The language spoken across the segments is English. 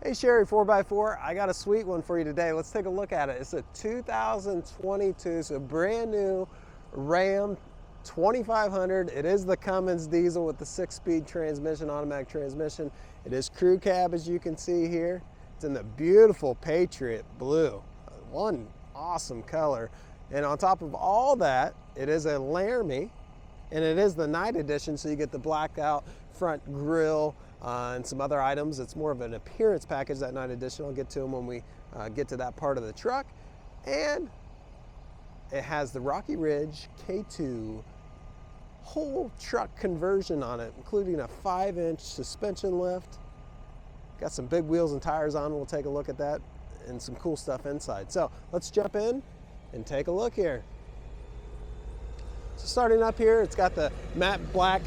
Hey Sherry 4x4, I got a sweet one for you today. Let's take a look at it. It's a 2022, so brand new Ram 2500. It is the Cummins diesel with the 6-speed transmission, automatic transmission. It is crew cab, as you can see here. It's in the beautiful Patriot blue, one awesome color. And on top of all that, it is a Laramie, and it is the night edition, so you get the blacked out front grille, and some other items. It's more of an appearance package, that night edition. I'll get to them when we get to that part of the truck. And it has the Rocky Ridge K2 whole truck conversion on it, including a 5-inch suspension lift. Got some big wheels and tires on. We'll take a look at that and some cool stuff inside. So let's jump in and take a look here. So starting up here, it's got the matte black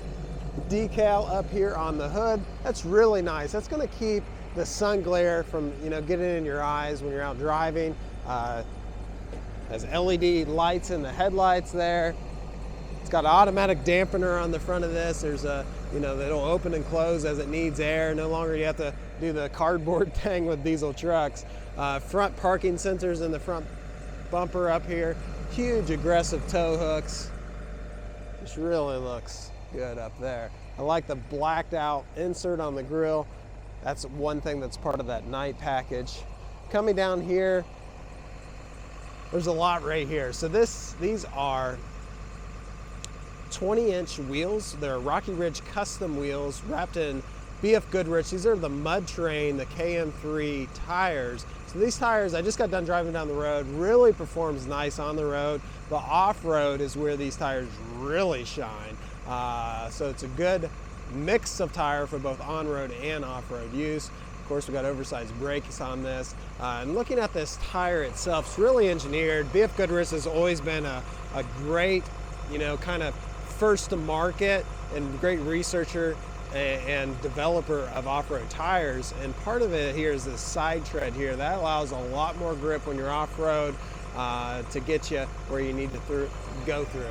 decal up here on the hood. That's really nice. That's going to keep the sun glare from getting in your eyes when you're out driving. Has LED lights in the headlights there. It's got an automatic dampener on the front of this. There's a that'll open and close as it needs air. No longer you have to do the cardboard thing with diesel trucks. Front parking sensors in the front bumper up here. Huge aggressive tow hooks. This really looks good up there. I like the blacked out insert on the grill. That's one thing that's part of that night package. Coming down here, there's a lot right here. So these are 20-inch wheels. They're Rocky Ridge custom wheels wrapped in BF Goodrich. These are the Mud Train, the KM3 tires. So these tires, I just got done driving down the road, really performs nice on the road. The off-road is where these tires really shine. So it's a good mix of tire for both on-road and off-road use. Of course, we've got oversized brakes on this. And looking at this tire itself, it's really engineered. BF Goodrich has always been a great, kind of first to market and great researcher and developer of off-road tires. And part of it here is this side tread here. That allows a lot more grip when you're off-road to get you where you need to go through.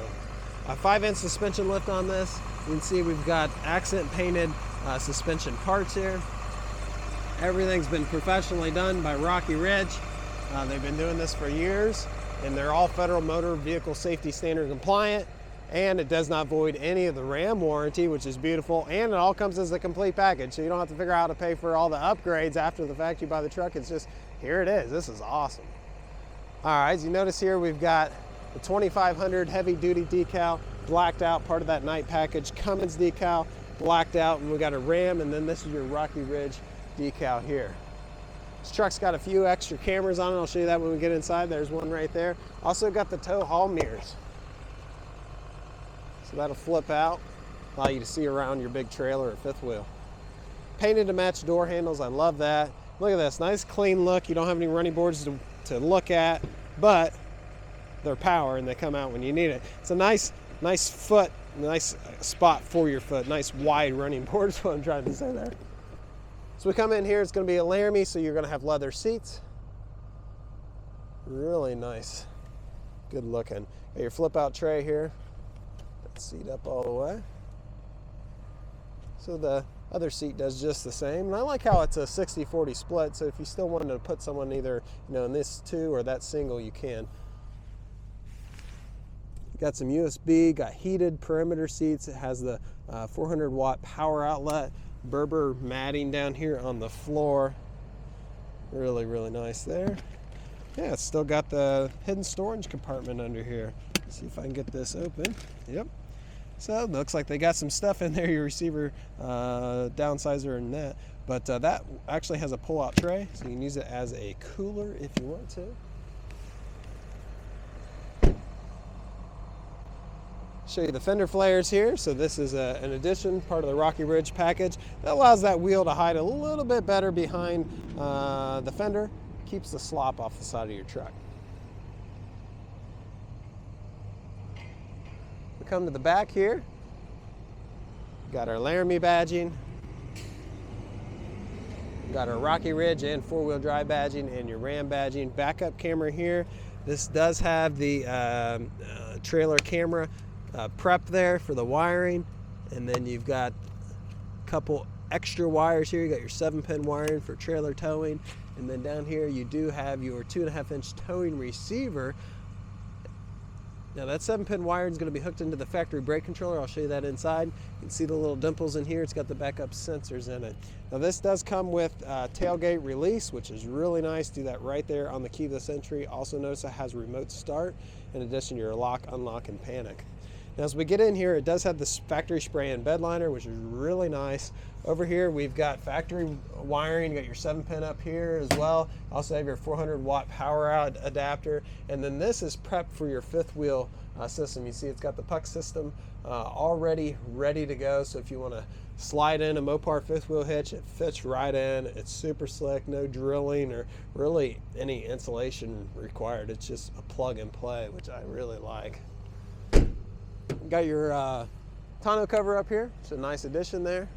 A 5-inch suspension lift on this. You can see we've got accent painted suspension parts here. Everything's been professionally done by Rocky Ridge. They've been doing this for years, and they're all Federal Motor Vehicle Safety Standard compliant, and it does not void any of the Ram warranty, which is beautiful, and it all comes as a complete package, so you don't have to figure out how to pay for all the upgrades after the fact you buy the truck. It's just, here it is. This is awesome. All right, as you notice here, we've got the 2500 heavy duty decal, blacked out, part of that night package. Cummins decal, blacked out, and we got a Ram, and then this is your Rocky Ridge decal here. This truck's got a few extra cameras on it. I'll show you that when we get inside. There's one right there. Also got the tow haul mirrors. So that'll flip out, allow you to see around your big trailer or fifth wheel. Painted to match door handles. I love that. Look at this, nice clean look. You don't have any running boards to look at, but they're power and they come out when you need it. It's a nice foot, nice spot for your foot, nice wide running board is what I'm trying to say there. So we come in here, it's going to be a Laramie, so you're going to have leather seats. Really nice, good looking. Got your flip out tray here. That seat up all the way. So the other seat does just the same. And I like how it's a 60-40 split, so if you still wanted to put someone either in this two or that single, you can. Got some USB, got heated perimeter seats. It has the 400 watt power outlet, Berber matting down here on the floor. Really, really nice there. Yeah, it's still got the hidden storage compartment under here. Let's see if I can get this open. Yep. So it looks like they got some stuff in there, your receiver downsizer and that. But that actually has a pull-out tray, so you can use it as a cooler if you want to. Show you the Fender Flares here. So this is an addition, part of the Rocky Ridge package. That allows that wheel to hide a little bit better behind the fender. Keeps the slop off the side of your truck. We come to the back here. Got our Laramie badging. Got our Rocky Ridge and four-wheel drive badging and your Ram badging. Backup camera here. This does have the trailer camera prep there for the wiring, and then you've got a couple extra wires here. You got your 7-pin wiring for trailer towing. And then down here you do have your 2.5-inch towing receiver. Now that 7-pin wiring is going to be hooked into the factory brake controller. I'll show you that inside. You can see the little dimples in here. It's got the backup sensors in it. Now this does come with tailgate release, which is really nice. Do that right there on the keyless entry. Also notice it has remote start in addition to your lock, unlock, and panic. Now as we get in here, it does have this factory spray-in bed liner, which is really nice. Over here we've got factory wiring. You got your 7-pin up here as well. Also have your 400-watt power out adapter. And then this is prepped for your fifth wheel system. You see it's got the puck system already ready to go. So if you want to slide in a Mopar fifth wheel hitch, it fits right in. It's super slick, no drilling or really any insulation required. It's just a plug and play, which I really like. Got your tonneau cover up here. It's a nice addition there.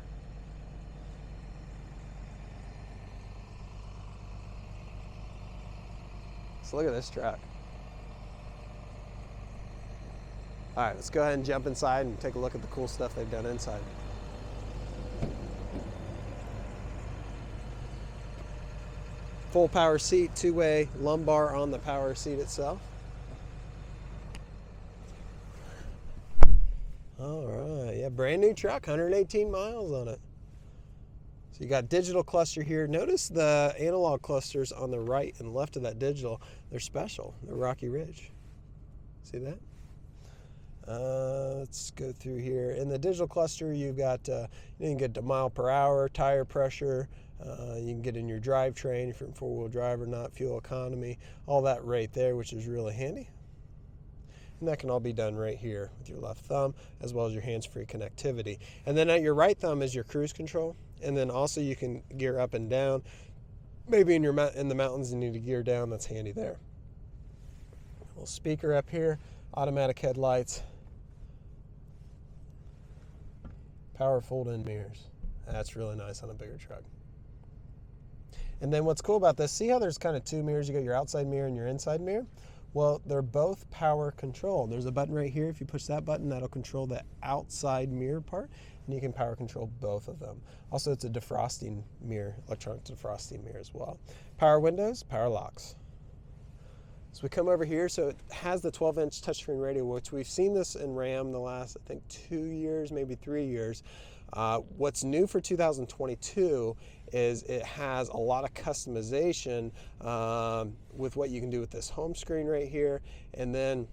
So look at this truck. All right, let's go ahead and jump inside and take a look at the cool stuff they've done inside. Full power seat, two-way lumbar on the power seat itself. All right, yeah, brand new truck, 118 miles on it. So you got digital cluster here. Notice the analog clusters on the right and left of that digital. They're special. They're Rocky Ridge. See that? Let's go through here. In the digital cluster, you've got you can get to mile per hour, tire pressure. You can get in your drivetrain if you're in four-wheel drive or not, fuel economy, all that right there, which is really handy. And that can all be done right here with your left thumb, as well as your hands-free connectivity. And then at your right thumb is your cruise control. And then also you can gear up and down. Maybe in the mountains you need to gear down, that's handy there. A little speaker up here, automatic headlights, power fold-in mirrors. That's really nice on a bigger truck. And then what's cool about this, see how there's kind of two mirrors? You got your outside mirror and your inside mirror. Well, they're both power controlled. There's a button right here. If you push that button, that'll control the outside mirror part, and you can power control both of them. Also, it's a defrosting mirror, electronic defrosting mirror as well. Power windows, power locks. So we come over here, so it has the 12-inch touchscreen radio, which we've seen this in Ram the last, I think, 2 years, maybe 3 years. What's new for 2022 is it has a lot of customization with what you can do with this home screen right here. And then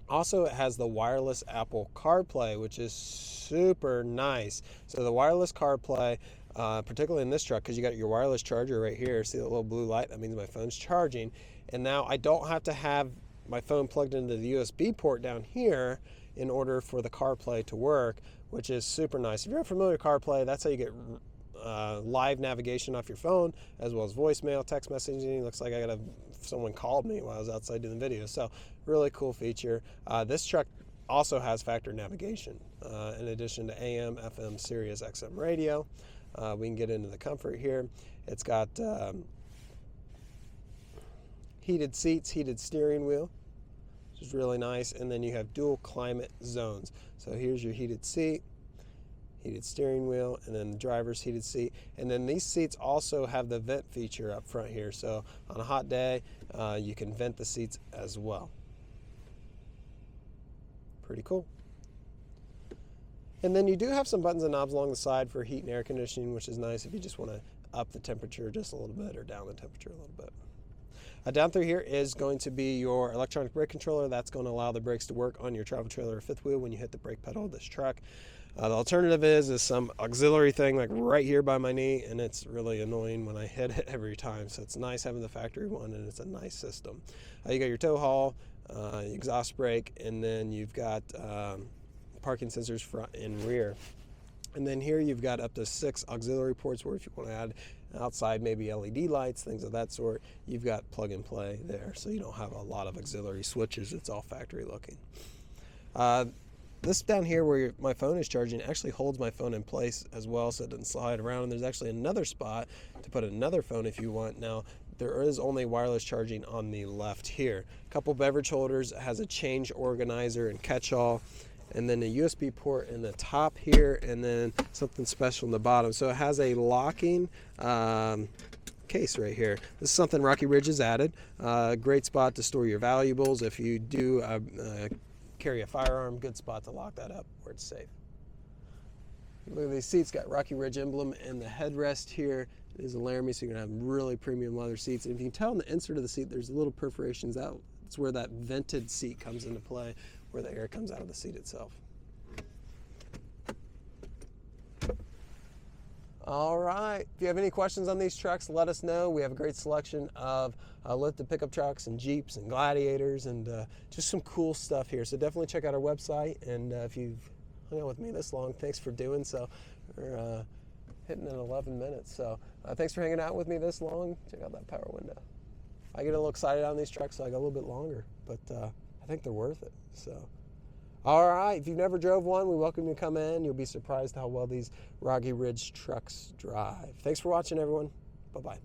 also it has the wireless Apple CarPlay, which is super nice. So the wireless CarPlay, particularly in this truck, because you got your wireless charger right here. See that little blue light? That means my phone's charging. And now I don't have to have my phone plugged into the USB port down here in order for the CarPlay to work, which is super nice. If you're familiar with CarPlay, that's how you get live navigation off your phone, as well as voicemail, text messaging. Looks like someone called me while I was outside doing the video. So really cool feature. This truck also has factory navigation in addition to AM, FM, Sirius XM radio. We can get into the comfort here. It's got heated seats, heated steering wheel, which is really nice. And then you have dual climate zones. So here's your heated seat, heated steering wheel, and then the driver's heated seat. And then these seats also have the vent feature up front here. So on a hot day, you can vent the seats as well. Pretty cool. And then you do have some buttons and knobs along the side for heat and air conditioning, which is nice if you just want to up the temperature just a little bit or down the temperature a little bit. Down through here is going to be your electronic brake controller. That's going to allow the brakes to work on your travel trailer or fifth wheel when you hit the brake pedal of this truck. The alternative is some auxiliary thing like right here by my knee, and it's really annoying when I hit it every time. So it's nice having the factory one, and it's a nice system. You got your tow haul, exhaust brake, and then you've got parking sensors front and rear. And then here you've got up to 6 auxiliary ports where if you want to add outside maybe LED lights, things of that sort, you've got plug and play there. So you don't have a lot of auxiliary switches. It's all factory looking. This down here where my phone is charging actually holds my phone in place as well, so it doesn't slide around. And there's actually another spot to put another phone if you want. Now, there is only wireless charging on the left here. A couple beverage holders, has a change organizer and catch-all. and then a USB port in the top here, and then something special in the bottom. So it has a locking case right here. This is something Rocky Ridge has added. Great spot to store your valuables. If you do carry a firearm, good spot to lock that up where it's safe. Look at these seats, got Rocky Ridge emblem in the headrest here. It is a Laramie, so you're gonna have really premium leather seats. And if you can tell in the insert of the seat, there's little perforations. That's where that vented seat comes into play, where the air comes out of the seat itself. All right, if you have any questions on these trucks, let us know. We have a great selection of lifted pickup trucks and Jeeps and Gladiators and just some cool stuff here. So definitely check out our website. And if you've hung out with me this long, thanks for doing so. We're hitting in 11 minutes. So thanks for hanging out with me this long. Check out that power window. I get a little excited on these trucks, so I go a little bit longer, but I think they're worth it. So. All right, if you've never drove one, we welcome you to come in. You'll be surprised how well these Rocky Ridge trucks drive. Thanks for watching, everyone. Bye-bye.